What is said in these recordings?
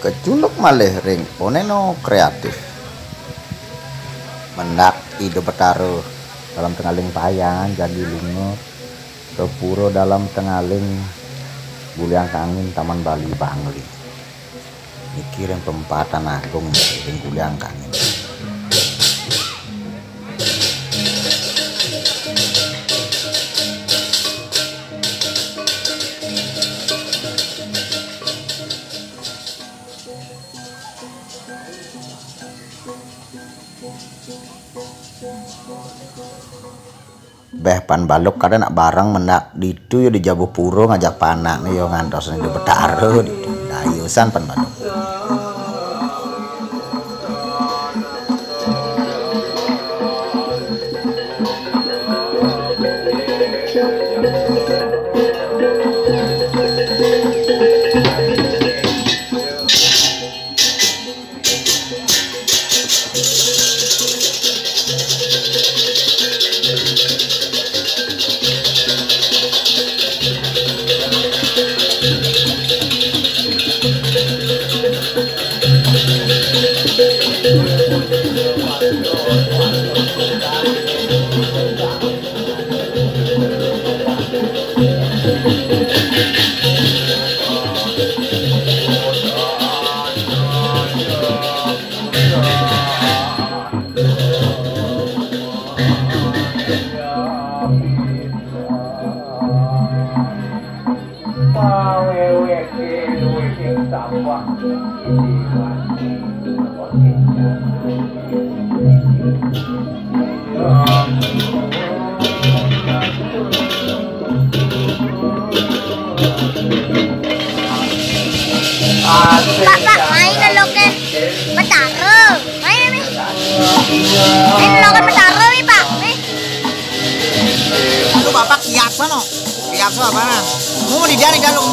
keculuk malih ring poneno kreatif mendak ide betaruh dalam tengaling payangan jadi lunga kepuro dalam tengaling Guliang Kangin Taman Bali Bangli mikirin pempatan agung ring Guliang Kangin. Beh pan baluk kada nak barang mendak ditu yo di Jabu Puro ngajak panak nih yo ngantos di Betaro ditu dayusan pan baluk. Pak, main lo ke Betaro. Main nih. Main lo ke Betaro nih, Pak. Nih. Aduh, Bapak kias no. Kias apa nah? Mau di jari kalau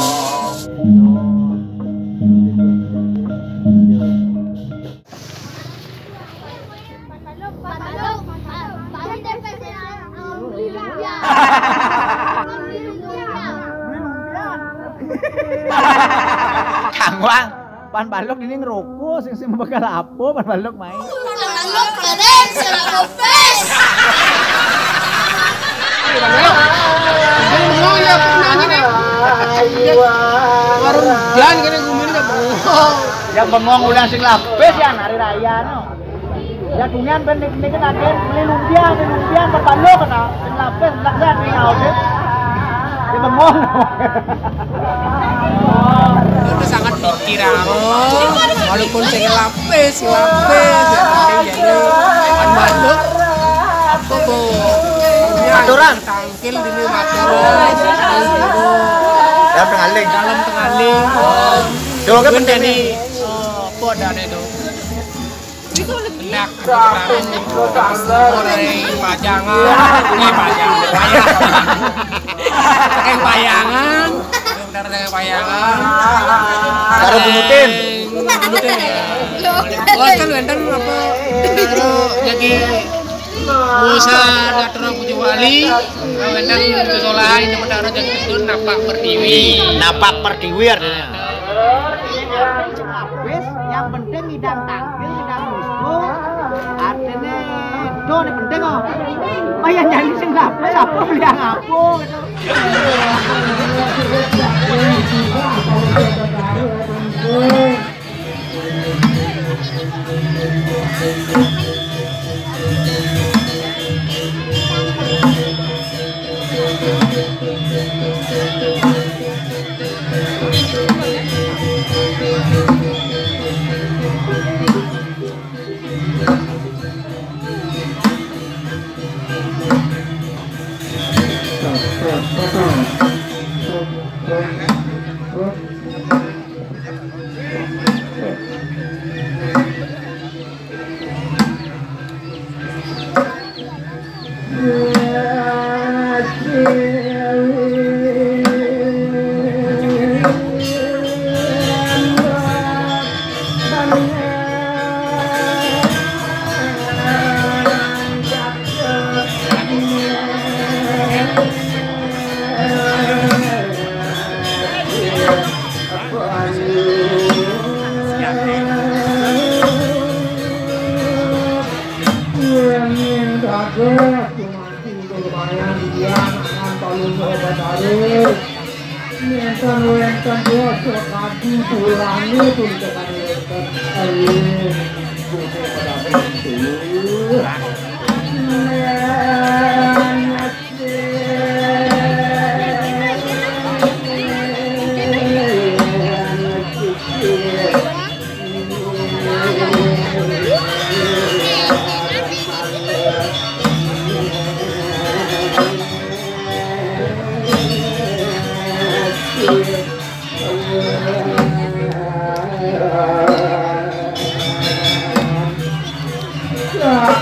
Kangwang, pan balok ini ngerokok, sing bakal apa pan balok main. Pan balok keren, selalu fresh. Bengong ya pernah gini. Warung jan gini ngomongin ya bengong. Yang bengong udah sing lapis ya hari raya no. Ya kunyan ben nek kaget beli lumpia pan balok kena sing lapis belakang ning audit. Dia bengong. Itu sangat mikir walaupun saya lapis jadi pan balok apa bu Maturan tangkil dini maturan dalam tengaling coba kan jadi apa dan itu hendak mulai pajangan taruh bungutin kan wenten apa jadi Musa datang puji wali, wenten sekolah ini mendarat yang itu napak pertiwi artinya. Yang penting idang tangkil, idang musku, artinya do ini penting oh. Oh yang nyanyi sing lapis apa yang apa gitu.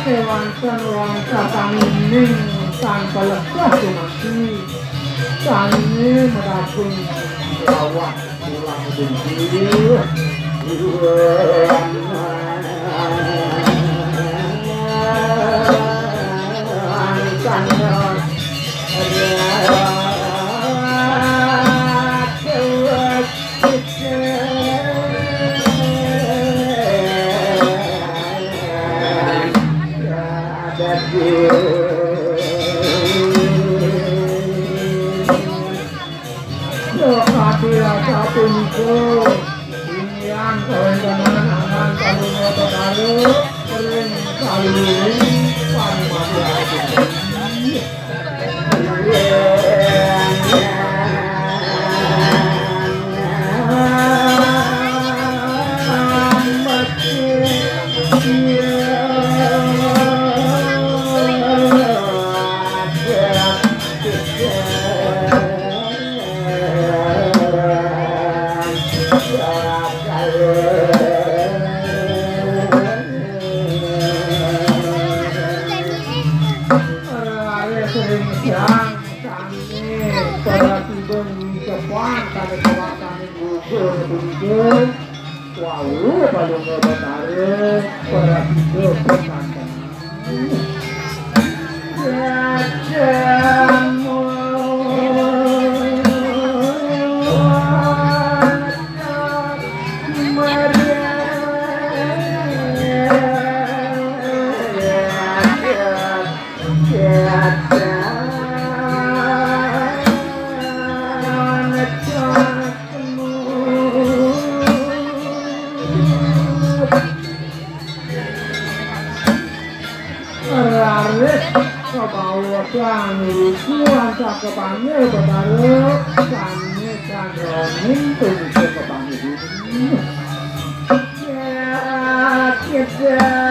Kewantan wangsa tangining tanpa lekas mati tangi merapun lawak pulang benci Yeah.